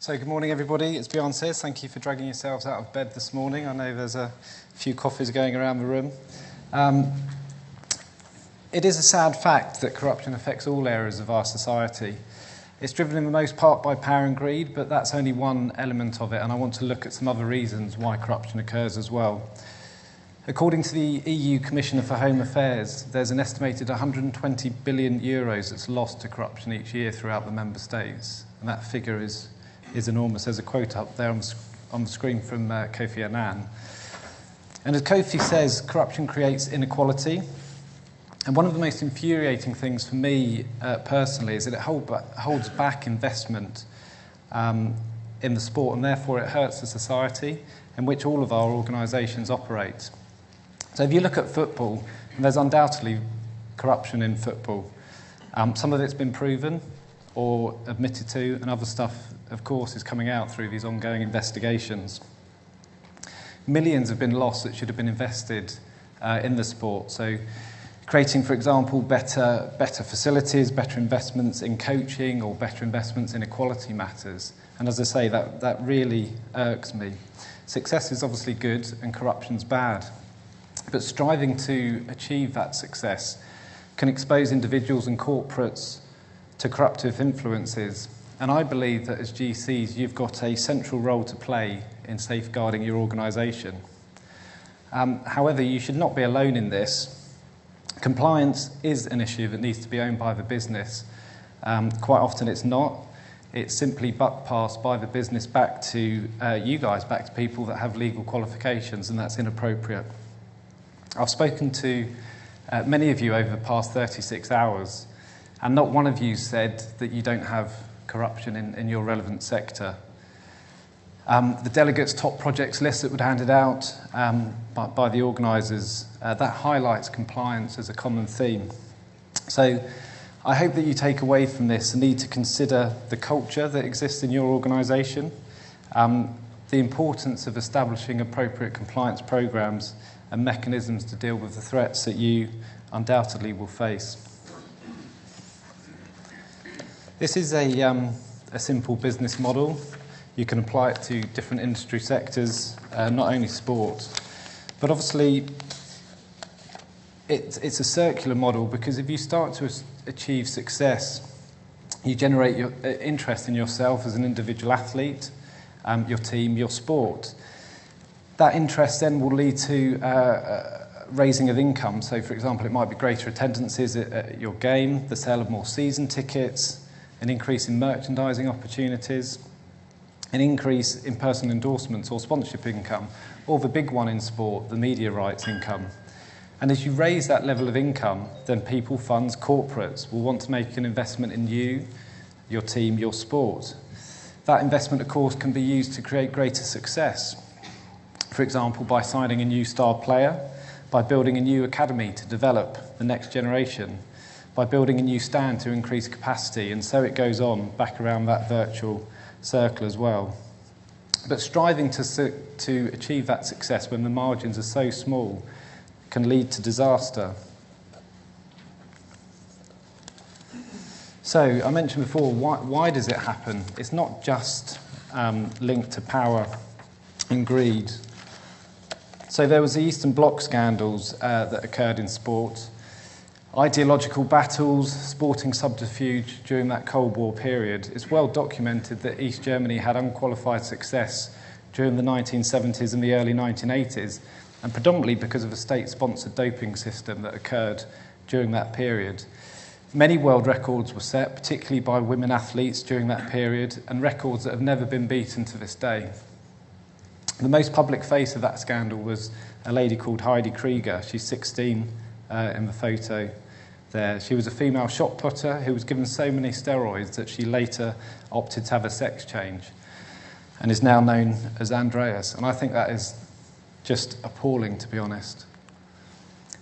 So good morning everybody, it's Beyonce here. Thank you for dragging yourselves out of bed this morning. I know there's a few coffees going around the room. It is a sad fact that corruption affects all areas of our society. It's driven in the most part by power and greed, but that's only one element of it, and I want to look at some other reasons why corruption occurs as well. According to the EU Commissioner for Home Affairs, there's an estimated 120 billion euros that's lost to corruption each year throughout the member states, and that figure is enormous. There's a quote up there on the screen from Kofi Annan. And as Kofi says, corruption creates inequality. And one of the most infuriating things for me personally is that it holds back investment in the sport, and therefore it hurts the society in which all of our organisations operate. So if you look at football, and there's undoubtedly corruption in football. Some of it's been proven or admitted to, and other stuff, of course, is coming out through these ongoing investigations. Millions have been lost that should have been invested in the sport. So creating, for example, better facilities, better investments in coaching, or better investments in equality matters. And as I say, that really irks me. Success is obviously good and corruption's bad. But striving to achieve that success can expose individuals and corporates to corruptive influences. And I believe that as GCs, you've got a central role to play in safeguarding your organisation. However, you should not be alone in this. Compliance is an issue that needs to be owned by the business. Quite often it's not. It's simply buck passed by the business back to you guys, back to people that have legal qualifications, and that's inappropriate. I've spoken to many of you over the past 36 hours, and not one of you said that you don't have corruption in your relevant sector. The delegates' top projects list that were handed out by the organisers, that highlights compliance as a common theme. So I hope that you take away from this the need to consider the culture that exists in your organisation, the importance of establishing appropriate compliance programmes and mechanisms to deal with the threats that you undoubtedly will face. This is a simple business model. You can apply it to different industry sectors, not only sport. But obviously, it's a circular model, because if you start to achieve success, you generate your interest in yourself as an individual athlete, your team, your sport. That interest then will lead to raising of income. So, for example, it might be greater attendances at your game, the sale of more season tickets, an increase in merchandising opportunities, an increase in personal endorsements or sponsorship income, or the big one in sport, the media rights income. And as you raise that level of income, then people, funds, corporates will want to make an investment in you, your team, your sport. That investment, of course, can be used to create greater success. For example, by signing a new star player, by building a new academy to develop the next generation, by building a new stand to increase capacity, and so it goes on back around that virtual circle as well. But striving to achieve that success when the margins are so small can lead to disaster. So I mentioned before, why does it happen? It's not just linked to power and greed. So there was the Eastern Bloc scandals that occurred in sport, ideological battles, sporting subterfuge during that Cold War period. It's well documented that East Germany had unqualified success during the 1970s and the early 1980s, and predominantly because of a state-sponsored doping system that occurred during that period. Many world records were set, particularly by women athletes during that period, and records that have never been beaten to this day. The most public face of that scandal was a lady called Heidi Krieger. She's 16 in the photo there. She was a female shot putter who was given so many steroids that she later opted to have a sex change and is now known as Andreas. And I think that is just appalling, to be honest.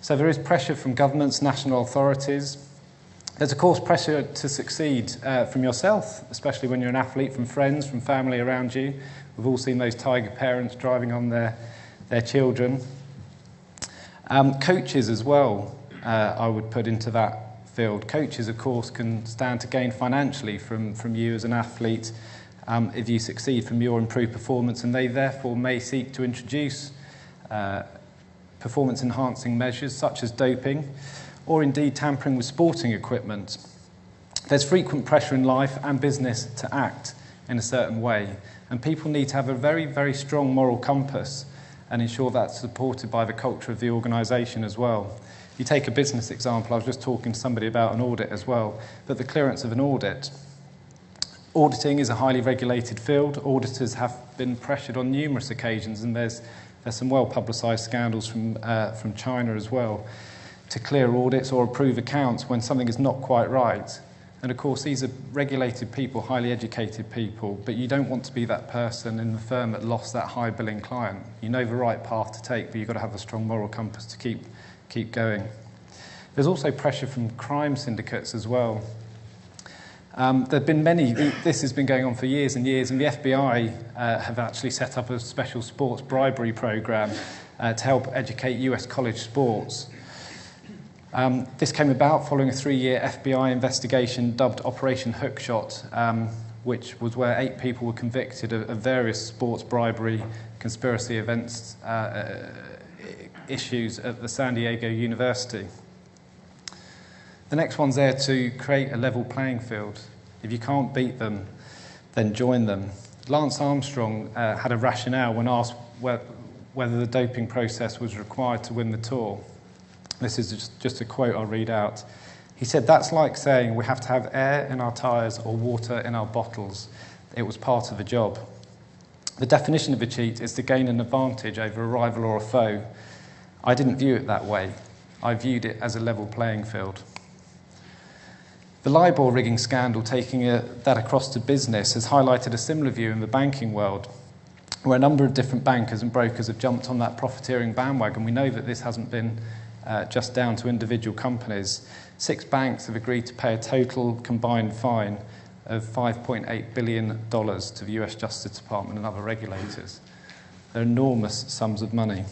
So there is pressure from governments, national authorities. There's, of course, pressure to succeed from yourself, especially when you're an athlete, from friends, from family around you. We've all seen those tiger parents driving on their children. Coaches as well, I would put into that field. Coaches, of course, can stand to gain financially from you as an athlete if you succeed from your improved performance, and they therefore may seek to introduce performance-enhancing measures such as doping or indeed tampering with sporting equipment. There's frequent pressure in life and business to act in a certain way, and people need to have a very, very strong moral compass and ensure that's supported by the culture of the organisation as well. You take a business example, I was just talking to somebody about an audit as well, but the clearance of an audit. Auditing is a highly regulated field. Auditors have been pressured on numerous occasions, and there's some well-publicised scandals from China as well, to clear audits or approve accounts when something is not quite right. And of course, these are regulated people, highly educated people, but you don't want to be that person in the firm that lost that high-billing client. You know the right path to take, but you've got to have a strong moral compass to keep going. There's also pressure from crime syndicates as well. There have been many, this has been going on for years and years, and the FBI have actually set up a special sports bribery program to help educate US college sports. This came about following a 3-year FBI investigation dubbed Operation Hookshot, which was where 8 people were convicted of various sports bribery conspiracy events issues at the San Diego University. The next one's there to create a level playing field. If you can't beat them, then join them. Lance Armstrong had a rationale when asked whether the doping process was required to win the Tour. This is just a quote I'll read out. He said, "That's like saying we have to have air in our tyres or water in our bottles. It was part of the job." The definition of a cheat is to gain an advantage over a rival or a foe. I didn't view it that way. I viewed it as a level playing field. The LIBOR rigging scandal, taking that across to business, has highlighted a similar view in the banking world, where a number of different bankers and brokers have jumped on that profiteering bandwagon. We know that this hasn't been just down to individual companies. 6 banks have agreed to pay a total combined fine of $5.8 billion to the US Justice Department and other regulators. They're enormous sums of money.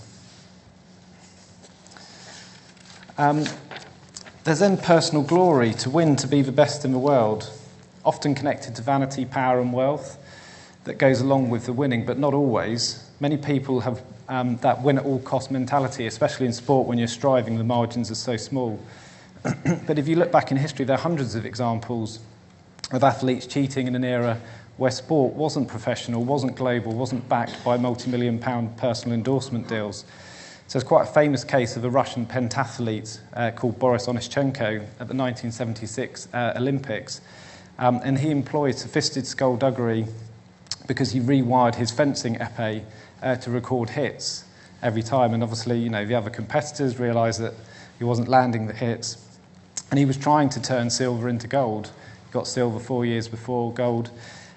There's then personal glory, to win, to be the best in the world, often connected to vanity, power and wealth that goes along with the winning, but not always. Many people have that win-at-all-cost mentality, especially in sport when you're striving, the margins are so small. But if you look back in history, there are hundreds of examples of athletes cheating in an era where sport wasn't professional, wasn't global, wasn't backed by multi-million-pound personal endorsement deals. So it's quite a famous case of a Russian pentathlete called Boris Onyshchenko at the 1976 Olympics. And he employed sophisticated skullduggery because he rewired his fencing épée to record hits every time. And obviously, you know, the other competitors realised that he wasn't landing the hits. And he was trying to turn silver into gold. He got silver 4 years before, gold.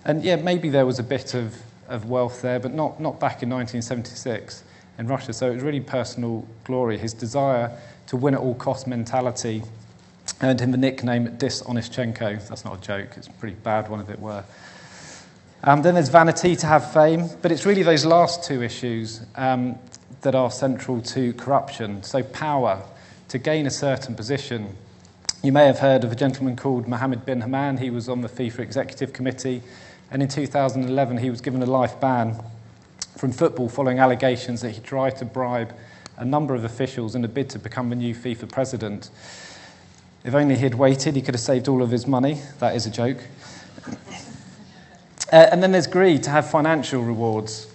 And yeah, maybe there was a bit of wealth there, but not back in 1976 in Russia. So it was really personal glory. His desire to win at all cost mentality earned him the nickname Dis Onyshchenko. That's not a joke, it's a pretty bad one if it were. Then there's vanity, to have fame, but it's really those last 2 issues that are central to corruption. So power, to gain a certain position. You may have heard of a gentleman called Mohammed bin Haman. He was on the FIFA Executive Committee, and in 2011 he was given a life ban from football following allegations that he tried to bribe a number of officials in a bid to become the new FIFA president. If only he'd waited, he could have saved all of his money. That is a joke. And then there's greed, to have financial rewards.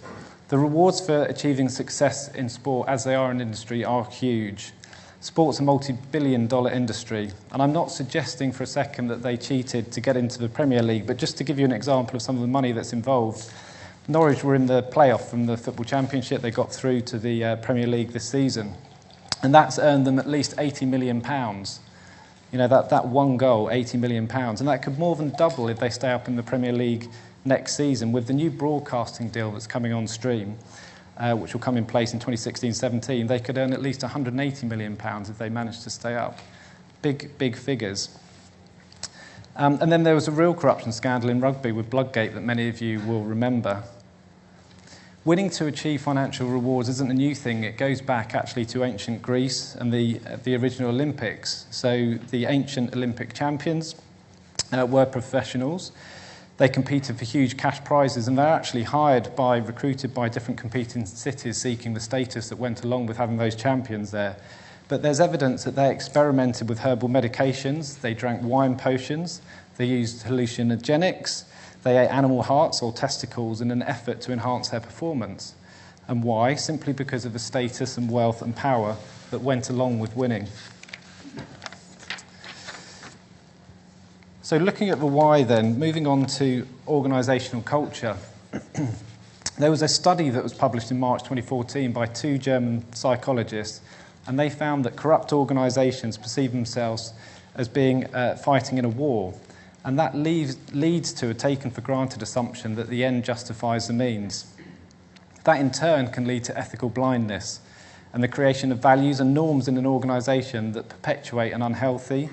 The rewards for achieving success in sport, as they are in industry, are huge. Sport's a multi-billion-dollar industry, and I'm not suggesting for a second that they cheated to get into the Premier League, but just to give you an example of some of the money that's involved. Norwich were in the playoff from the Football Championship. They got through to the Premier League this season, and that's earned them at least £80 million. You know, that one goal, £80 million, and that could more than double if they stay up in the Premier League next season with the new broadcasting deal that's coming on stream, which will come in place in 2016-17. They could earn at least £180 million if they manage to stay up. Big figures. And then there was a real corruption scandal in rugby with Bloodgate that many of you will remember. Winning to achieve financial rewards isn't a new thing. It goes back actually to ancient Greece and the original Olympics. So the ancient Olympic champions were professionals. They competed for huge cash prizes, and they're actually recruited by different competing cities seeking the status that went along with having those champions there. But there's evidence that they experimented with herbal medications, they drank wine potions, they used hallucinogenics, they ate animal hearts or testicles in an effort to enhance their performance. And why? Simply because of the status and wealth and power that went along with winning. So looking at the why then, moving on to organisational culture. There was a study that was published in March 2014 by 2 German psychologists, and they found that corrupt organisations perceive themselves as being fighting in a war. And that leads to a taken-for-granted assumption that the end justifies the means. That in turn can lead to ethical blindness and the creation of values and norms in an organisation that perpetuate an unhealthy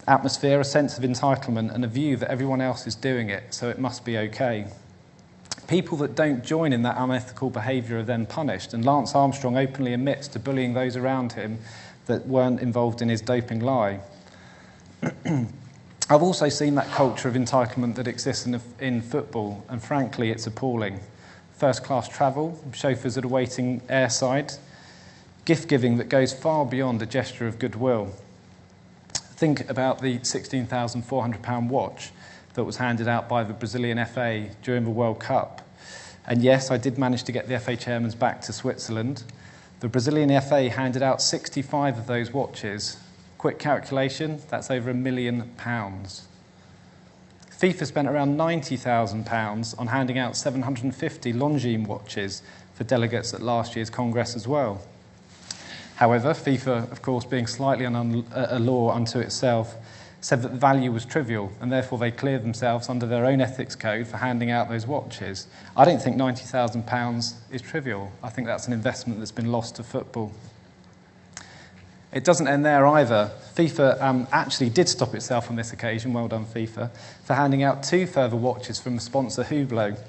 atmosphere, a sense of entitlement and a view that everyone else is doing it, so it must be okay. People that don't join in that unethical behaviour are then punished, and Lance Armstrong openly admits to bullying those around him that weren't involved in his doping lie. I've also seen that culture of entitlement that exists in football, and frankly it's appalling. First-class travel, chauffeurs that are waiting airside, gift-giving that goes far beyond a gesture of goodwill. Think about the £16,400 watch that was handed out by the Brazilian FA during the World Cup. And yes, I did manage to get the FA chairman's back to Switzerland. The Brazilian FA handed out 65 of those watches. Quick calculation, that's over £1 million. FIFA spent around £90,000 on handing out 750 Longines watches for delegates at last year's Congress as well. However, FIFA, of course, being slightly a law unto itself, said that the value was trivial, and therefore they cleared themselves under their own ethics code for handing out those watches. I don't think £90,000 is trivial. I think that's an investment that's been lost to football. It doesn't end there either. FIFA actually did stop itself on this occasion, well done FIFA, for handing out 2 further watches from the sponsor Hublot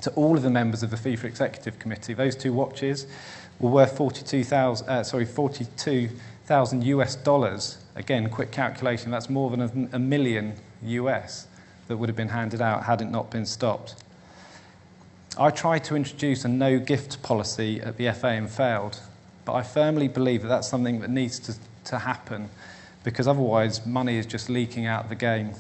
to all of the members of the FIFA Executive Committee. Those 2 watches were worth $42,000 US dollars. Again, quick calculation, that's more than $1 million US that would have been handed out had it not been stopped. I tried to introduce a no-gift policy at the FA and failed, but I firmly believe that that's something that needs to happen, because otherwise money is just leaking out of the game.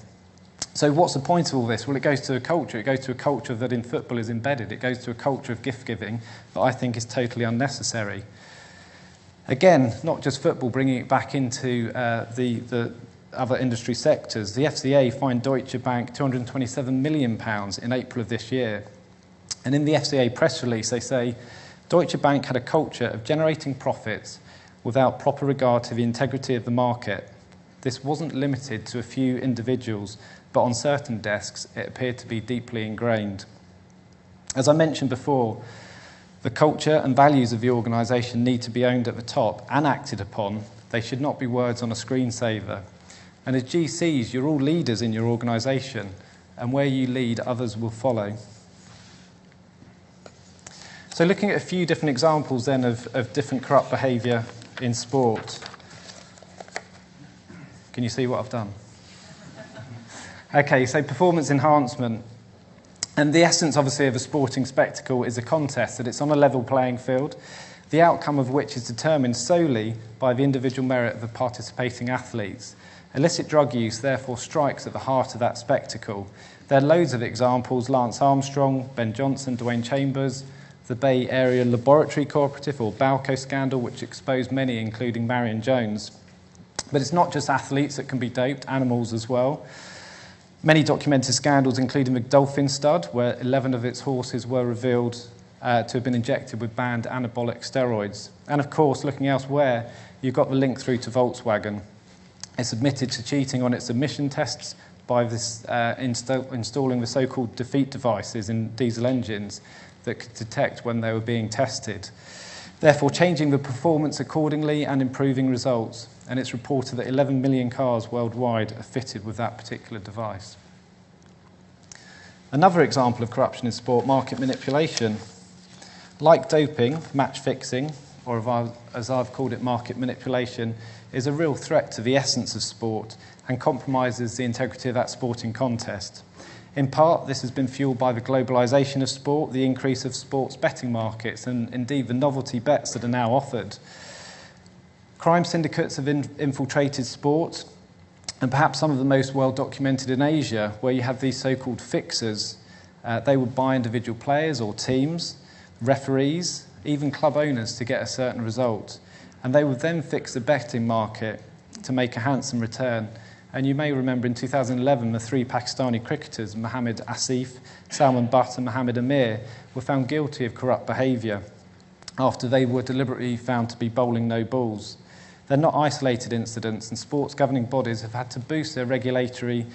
So what's the point of all this? Well, it goes to a culture. It goes to a culture that in football is embedded. It goes to a culture of gift-giving that I think is totally unnecessary. Again, not just football, bringing it back into the other industry sectors. The FCA fined Deutsche Bank £227 million in April of this year. And in the FCA press release, they say, Deutsche Bank had a culture of generating profits without proper regard to the integrity of the market. This wasn't limited to a few individuals, but on certain desks, it appeared to be deeply ingrained. As I mentioned before, the culture and values of the organisation need to be owned at the top and acted upon. They should not be words on a screensaver. And as GCs, you're all leaders in your organisation, and where you lead, others will follow. So looking at a few different examples then of different corrupt behaviour in sport. Can you see what I've done? Okay, so performance enhancement. And the essence, obviously, of a sporting spectacle is a contest, that it's on a level playing field, the outcome of which is determined solely by the individual merit of the participating athletes. Illicit drug use, therefore, strikes at the heart of that spectacle. There are loads of examples: Lance Armstrong, Ben Johnson, Dwayne Chambers, the Bay Area Laboratory Cooperative, or Balco scandal, which exposed many, including Marion Jones. But it's not just athletes that can be doped, animals as well. Many documented scandals, including the Dolphin Stud, where 11 of its horses were revealed to have been injected with banned anabolic steroids. And of course, looking elsewhere, you've got the link through to Volkswagen. It's admitted to cheating on its emission tests by installing the so-called defeat devices in diesel engines that could detect when they were being tested, therefore changing the performance accordingly and improving results. And it's reported that 11 million cars worldwide are fitted with that particular device. Another example of corruption in sport, market manipulation. Like doping, match fixing, or as I've called it, market manipulation, is a real threat to the essence of sport and compromises the integrity of that sporting contest. In part, this has been fueled by the globalisation of sport, the increase of sports betting markets, and indeed the novelty bets that are now offered. Crime syndicates have infiltrated sport, and perhaps some of the most well documented in Asia, where you have these so-called fixers. They would buy individual players or teams, referees, even club owners to get a certain result. And they would then fix the betting market to make a handsome return. And you may remember in 2011, the 3 Pakistani cricketers, Mohammad Asif, Salman Butt and Mohammad Amir, were found guilty of corrupt behaviour after they were deliberately found to be bowling no balls. They're not isolated incidents, and sports governing bodies have had to boost their regulatory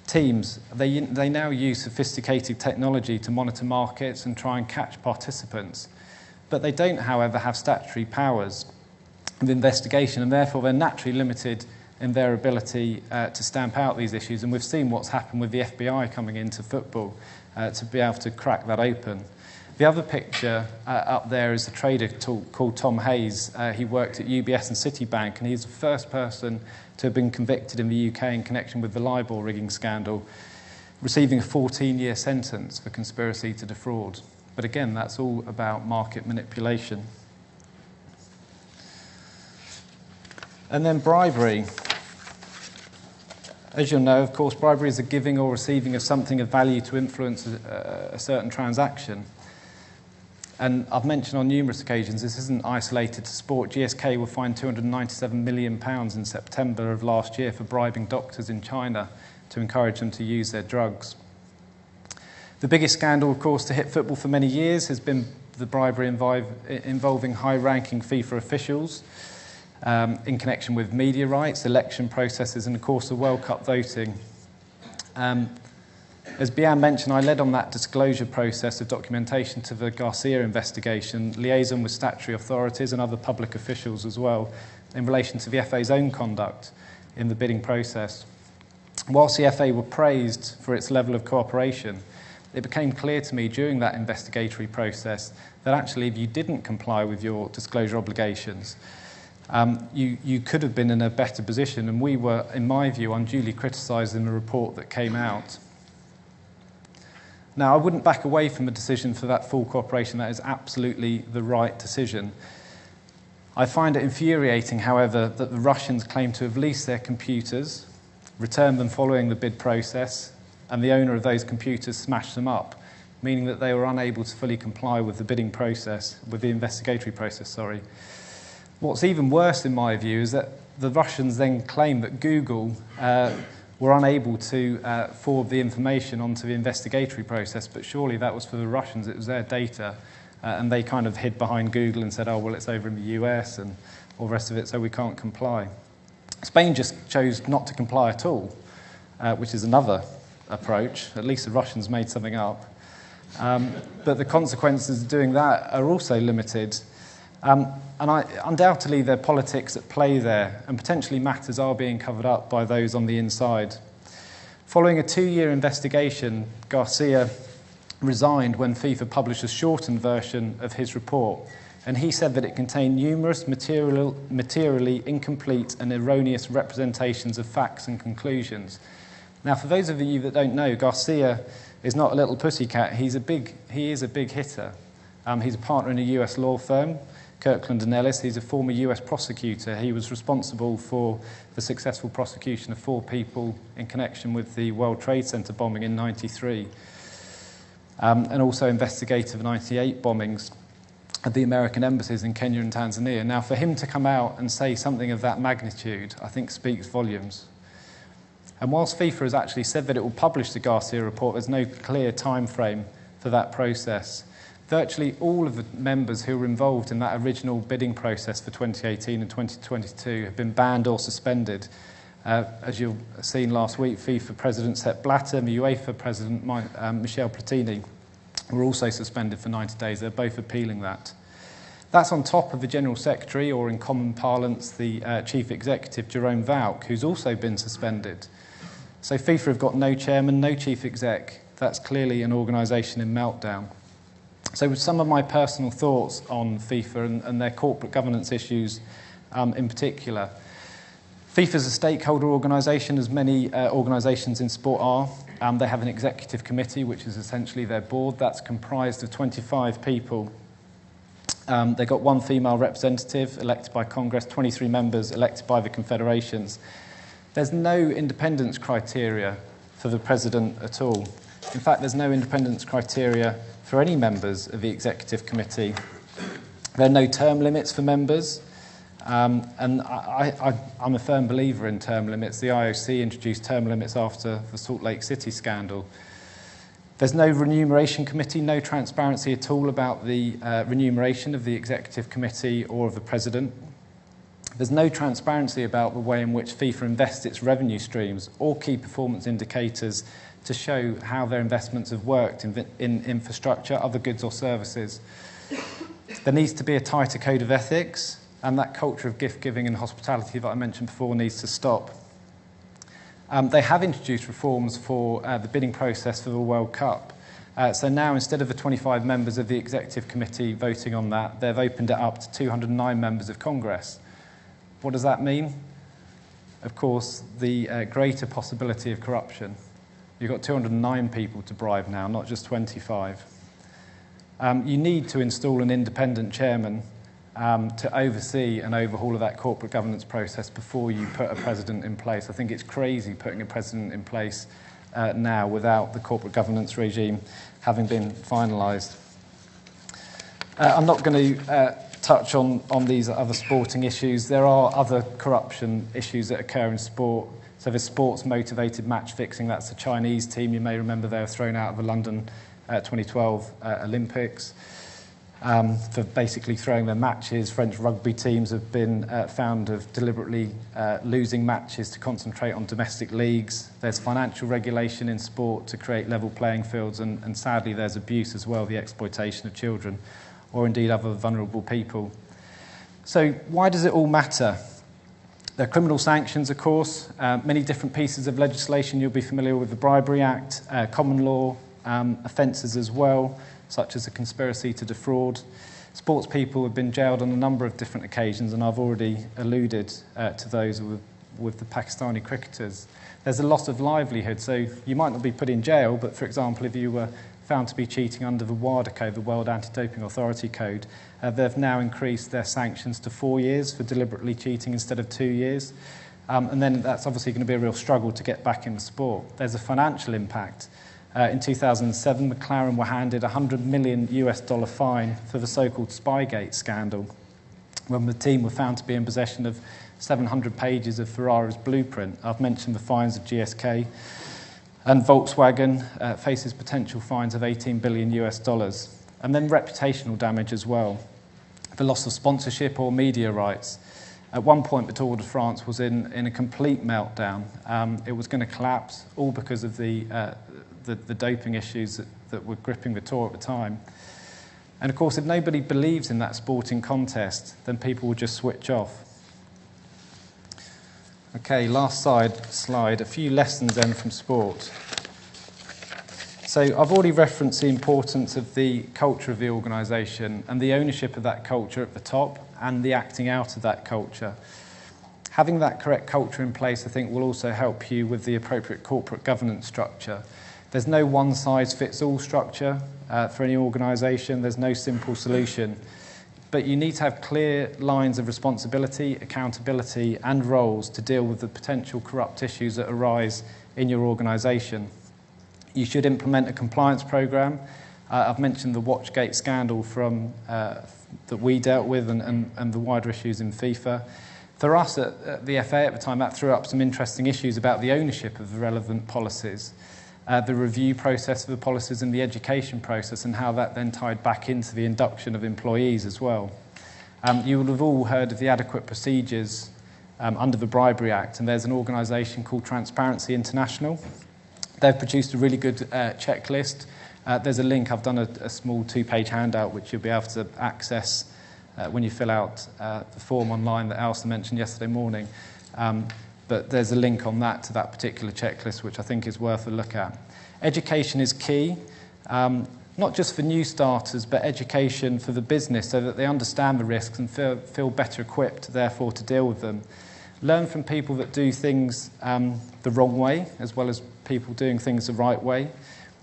teams. They now use sophisticated technology to monitor markets and try and catch participants. But they don't, however, have statutory powers of investigation, and therefore they're naturally limited in their ability to stamp out these issues. And we've seen what's happened with the FBI coming into football to be able to crack that open. The other picture up there is a trader called Tom Hayes. He worked at UBS and Citibank, and he's the first person to have been convicted in the UK in connection with the LIBOR rigging scandal, receiving a 14-year sentence for conspiracy to defraud. But again, that's all about market manipulation. And then bribery. As you'll know, of course, bribery is the giving or receiving of something of value to influence a certain transaction. And I've mentioned on numerous occasions, this isn't isolated to sport. GSK will fine £297 million in September of last year for bribing doctors in China to encourage them to use their drugs. The biggest scandal, of course, to hit football for many years has been the bribery involving high-ranking FIFA officials in connection with media rights, election processes, and, of course, the World Cup voting. As Bian mentioned, I led on that disclosure process of documentation to the Garcia investigation, liaison with statutory authorities and other public officials as well, in relation to the FA's own conduct in the bidding process. Whilst the FA were praised for its level of cooperation, it became clear to me during that investigatory process that actually if you didn't comply with your disclosure obligations, you could have been in a better position, and we were, in my view, unduly criticised in the report that came out. Now, I wouldn't back away from a decision for that full cooperation. That is absolutely the right decision. I find it infuriating, however, that the Russians claim to have leased their computers, returned them following the bid process, and the owner of those computers smashed them up, meaning that they were unable to fully comply with the bidding process, with the investigatory process, sorry. What's even worse, in my view, is that the Russians then claim that Google were unable to forward the information onto the investigatory process, but surely that was for the Russians, it was their data, and they kind of hid behind Google and said, oh, well, it's over in the US and all the rest of it, so we can't comply. Spain just chose not to comply at all, which is another approach. At least the Russians made something up. But the consequences of doing that are also limited. Undoubtedly, there are politics at play there, and potentially matters are being covered up by those on the inside. Following a 2-year investigation, Garcia resigned when FIFA published a shortened version of his report, and he said that it contained numerous materially incomplete and erroneous representations of facts and conclusions. Now, for those of you that don't know, Garcia is not a little pussycat. He is a big hitter. He's a partner in a US law firm, Kirkland & Ellis. He's a former US prosecutor. He was responsible for the successful prosecution of 4 people in connection with the World Trade Center bombing in '93, and also investigated the 98 bombings at the American embassies in Kenya and Tanzania. Now, for him to come out and say something of that magnitude, I think speaks volumes. And whilst FIFA has actually said that it will publish the Garcia report, there's no clear time frame for that process. Virtually all of the members who were involved in that original bidding process for 2018 and 2022 have been banned or suspended. As you've seen last week, FIFA President Sepp Blatter and the UEFA President Michel Platini were also suspended for 90 days. They're both appealing that. That's on top of the General Secretary, or in common parlance, the Chief Executive, Jerome Valk, who's also been suspended. So FIFA have got no chairman, no chief exec. That's clearly an organisation in meltdown. So with some of my personal thoughts on FIFA and their corporate governance issues in particular. FIFA's a stakeholder organisation, as many organisations in sport are. They have an executive committee, which is essentially their board. That's comprised of 25 people. They've got one female representative elected by Congress, 23 members elected by the confederations. There's no independence criteria for the president at all. In fact, there's no independence criteria for any members of the executive committee. There are no term limits for members. And I'm a firm believer in term limits. The IOC introduced term limits after the Salt Lake City scandal. There's no remuneration committee, no transparency at all about the remuneration of the executive committee or of the president. There's no transparency about the way in which FIFA invests its revenue streams or key performance indicators to show how their investments have worked in infrastructure, other goods or services. There needs to be a tighter code of ethics, and that culture of gift-giving and hospitality that I mentioned before needs to stop. They have introduced reforms for the bidding process for the World Cup. So now, instead of the 25 members of the executive committee voting on that, they've opened it up to 209 members of Congress. What does that mean? Of course, the greater possibility of corruption. You've got 209 people to bribe now, not just 25. You need to install an independent chairman to oversee and overhaul of that corporate governance process before you put a president in place. I think it's crazy putting a president in place now without the corporate governance regime having been finalised. I'm not going to touch on these other sporting issues. There are other corruption issues that occur in sport. So there's sports-motivated match fixing. That's the Chinese team. You may remember they were thrown out of the London 2012 Olympics for basically throwing their matches. French rugby teams have been found of deliberately losing matches to concentrate on domestic leagues. There's financial regulation in sport to create level playing fields, and sadly there's abuse as well, the exploitation of children or indeed other vulnerable people. So why does it all matter? There are criminal sanctions, of course, many different pieces of legislation. You'll be familiar with the Bribery Act, common law offences as well, such as a conspiracy to defraud. Sports people have been jailed on a number of different occasions, and I've already alluded to those with the Pakistani cricketers. There's a loss of livelihood, so you might not be put in jail, but for example, if you were found to be cheating under the WADA code, the World Anti-Doping Authority code, they've now increased their sanctions to 4 years for deliberately cheating instead of 2 years. And then that's obviously going to be a real struggle to get back in the sport. There's a financial impact. In 2007, McLaren were handed a $100 million fine for the so-called Spygate scandal, when the team were found to be in possession of 700 pages of Ferrari's blueprint. I've mentioned the fines of GSK. And Volkswagen faces potential fines of $18 billion. And then reputational damage as well. The loss of sponsorship or media rights. At one point, the Tour de France was in a complete meltdown. It was going to collapse, all because of the doping issues that were gripping the Tour at the time. And of course, if nobody believes in that sporting contest, then people will just switch off. Okay, last slide, a few lessons then from sport. So I've already referenced the importance of the culture of the organisation and the ownership of that culture at the top and the acting out of that culture. Having that correct culture in place, I think, will also help you with the appropriate corporate governance structure. There's no one-size-fits-all structure for any organisation. There's no simple solution. But you need to have clear lines of responsibility, accountability and roles to deal with the potential corrupt issues that arise in your organisation. You should implement a compliance programme. I've mentioned the Watchgate scandal that we dealt with and the wider issues in FIFA. For us at the FA at the time, that threw up some interesting issues about the ownership of the relevant policies, the review process of the policies and the education process, and how that then tied back into the induction of employees as well. You will have all heard of the adequate procedures under the Bribery Act, and there's an organisation called Transparency International. They've produced a really good checklist. There's a link. I've done a small 2-page handout which you'll be able to access when you fill out the form online that Alison mentioned yesterday morning. But there's a link on that to that particular checklist, which I think is worth a look at. Education is key, not just for new starters, but education for the business so that they understand the risks and feel better equipped, therefore, to deal with them. Learn from people that do things the wrong way, as well as people doing things the right way.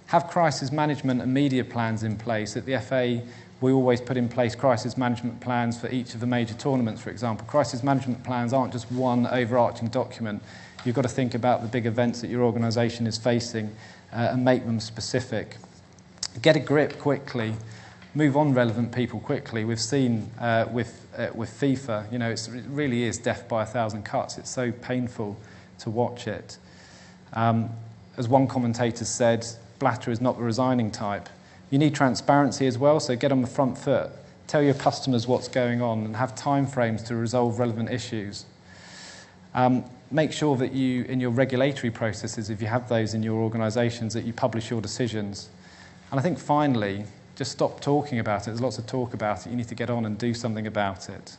Have crisis management and media plans in place. At the FA, we always put in place crisis management plans for each of the major tournaments, for example. Crisis management plans aren't just one overarching document. You've got to think about the big events that your organisation is facing and make them specific. Get a grip quickly. Move on relevant people quickly. We've seen with FIFA, it really is death by 1,000 cuts. It's so painful to watch it. As one commentator said, Blatter is not the resigning type. You need transparency as well, so get on the front foot. Tell your customers what's going on and have timeframes to resolve relevant issues. Make sure that you, in your regulatory processes, if you have those in your organisations, that you publish your decisions. And I think finally, just stop talking about it. There's lots of talk about it. You need to get on and do something about it.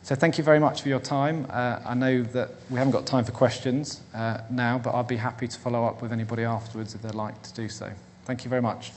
So thank you very much for your time. I know that we haven't got time for questions now, but I'll be happy to follow up with anybody afterwards if they'd like to do so. Thank you very much.